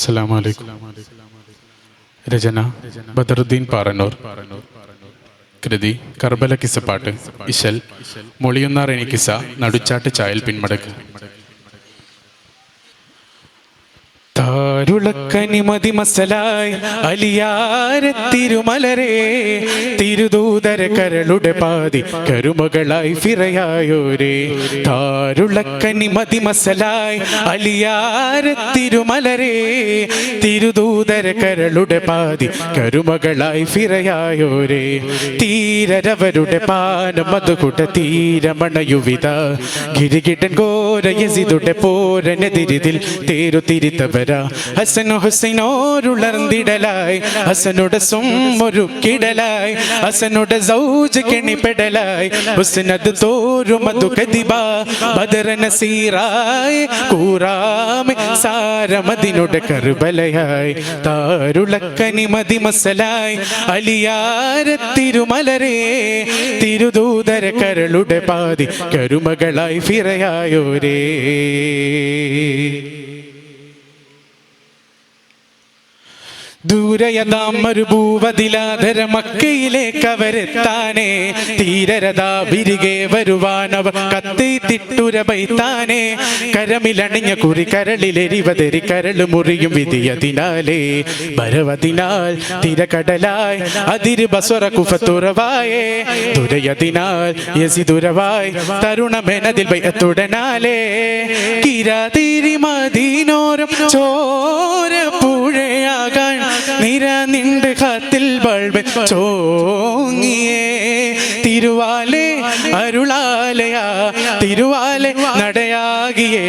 അസ്സലാമു അലൈക്കും. രചന ബദറുദ്ദീൻ പാറന്നൂർ. കൃതി കർബല കിസ്സപ്പാട്ട്. ഇശൽ മൊളിയുന്നാർ എനിക്കിസ നടുച്ചാട്ട് ചായൽ പിന്മടക്ക്. താരുളക്കനിമതി മസലായി അലിയാരെ തിരുമലരെ തിരുദൂതര കരളുടെ പാതി കരുമകളായി ഫിറയായോരേ. താരുളക്കനിമതി മസലായി അലിയാരെ തിരുമലരെ തിരുദൂതര കരളുടെ പാതി കരുമകളായി ഫിറയായോരേ. തീരരവരുടെ പാനം അതുകൂട്ട തീരമണയുവിത ഗിരികിടൻ ഘോര യസിദുടെ പോരനെതിരിതിൽ തേരു തിരിത്തവര ഹസനു ഹുസൈനോരുളർന്നിടലായി ഹസനുടെ സുമ്മൊരുക്കിടലായി ഹസനുടെ സൗജ് കെണിപ്പെടലായി ഹുസ്നത് തോരുമതു കദിബ ബദർ നസീറായി കൂറാമി സാരമദിനുടെ കർബലയായി. താരുളക്കനിമതി മസലായി അലിയാരെ തിരുമലരെ തിരുദൂതര കരളുടെ പാതി കരുമകളായി ഫിറയായോരേ. ദൂരയതാം മരുഭൂവതിലാധര മക്കയിലേക്കവരെത്താനേ തീരരതാ ബിരികെ വരുവാനവ കത്തി തിട്ടുരബൈത്താനേ. കരമിലണിഞ്ഞ കുറി കരളിലെരിവതെരി കരള് മുറിയും വിധിയതിനാലേ ഭരവതിനാൽ തിരകടലായി അതിര് ബസ്വറ കുഫത്തുറവായേ. ദുരയതിനാൽ യസിദുരവായി തരുണമെനതിൽ ബൈഅത്തുടനാലേ. കിരാതിരി മദീനോരം ചോര പുഴയാകാൻ നിര നിണ്ട് ഖത്തിൽ ബൾബ് ചോങ്ങിയേ. തിരുവാലെ അരുളാലയാ തിരുവാലെ നടയാകിയേ.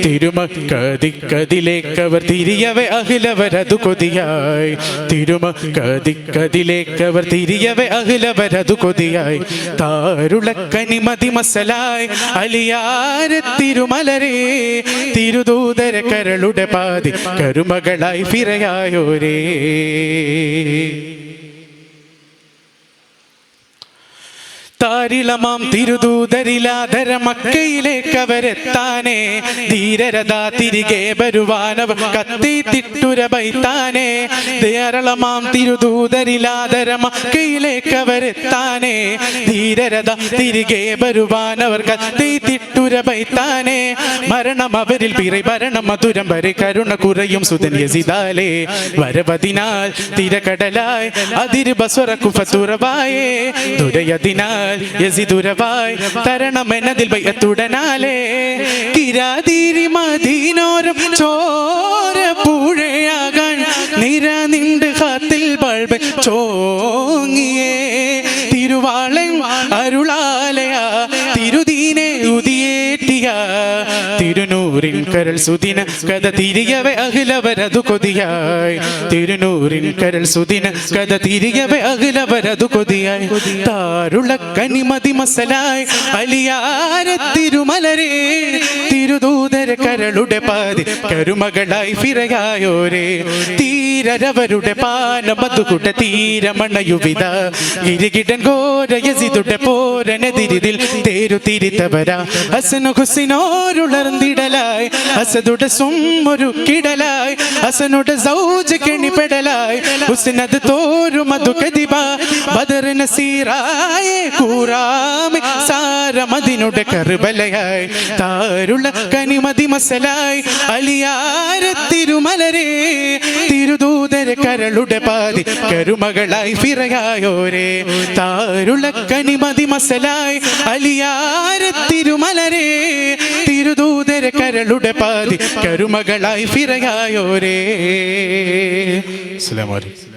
തിരുമക്കതിക്കതിലേക്കവർ തിരിയവെ അഖിലവരതു കൊതിയായി. തിരുമക്കതിക്കതിലേക്കവർ തിരിയവെ അഖിലവരതു കൊതിയായി. താരുളക്കനിമതി മസലായി അലിയാരെ തിരുമലരെ തിരുദൂതര കരളുടെ പാതി കരുമകളായി ഫിറയായോരേ. താരിളമാം തിരുദൂതരിലാധര മക്കയിലേക്കവരെത്താനേ ധീരരതാ തിരികെ വരുവാനവ കത്തി തിട്ടുരബൈത്താനേ. ധാരാളമാം തിരുദൂതരിലാധര മക്കയിലേക്കവരെത്താനേ ധീരരതാ തിരികെ വരുവാനവർ കത്തി തിട്ടുരബൈത്താനേ. മരണം അവരിൽ പിറൈ ഭരണം മധുരം വരെ കരുണ കുറയും സുതൻ യസിദാലേ. വരവതിനാൽ തിരകടലായി അതിര് ബസ്വറ കുഫത്തുറവായേ. ദുരയതിനാൽ യസിദുരവായി തരണമെന്നതിൽ ബൈഅത്തുടനാലേ. കിരാതിരി മദീനോരം ചോര പുഴയാകാൻ നിര നിണ്ട് ഖത്തിൽ ബൾബ് ചോങ്ങിയേ. തിരുവാളൻ അരുളാലയ തിരുദീനെ ഉദിയേറ്റിയ തിരുനൂറിൻ കരൾ സുദിന കഥ തിരിയവെ അഖിലവരതു കൊതിയായി. തിരുനൂറിൻ കരൾ സുദിന കഥ തിരിയവെ അഖിലവരതു കൊതിയായി. താരുളക്കനിമതി മസലായി അലിയാരെ തിരുമലരെ തിരുദൂതര കരളുടെ പാതി കരുമകളായി ഫിറയായോരേ. തീരരവരുടെ പാനമതുകൂട്ട തീരമണയുവിത ഗിരികിടൻ ഘോര യസിദുടെ പോരനെതിരിതിൽ തേരു തിരിത്തവര ഹസനു ഹുസൈനോരുളർന്നിടലായി ഹസദുടെ സുമ്മൊരുക്കിടലായി ഹസനുടെ സൗജ് കെണിപ്പെടലായി ഹുസ്നത് തോരുമതു കദിബ ബദർ നസീറായി കൂറാമി സാരമദിനുടെ കർബലയായി. താരുളക്കനിമതി മസലായി അലിയാരെ തിരുമലരെ തിരുദൂതര കരളുടെ പാതി കരുമകളായി ഫിറയായോരേ. താരുളക്കനിമതി മസലായി അലിയാരെ തിരുമലരെ തിരുദൂതര കരളുടെ പാതി കരുമകളായി ഫിറയായോരേ. അസ്സലാമു അലൈക്കും.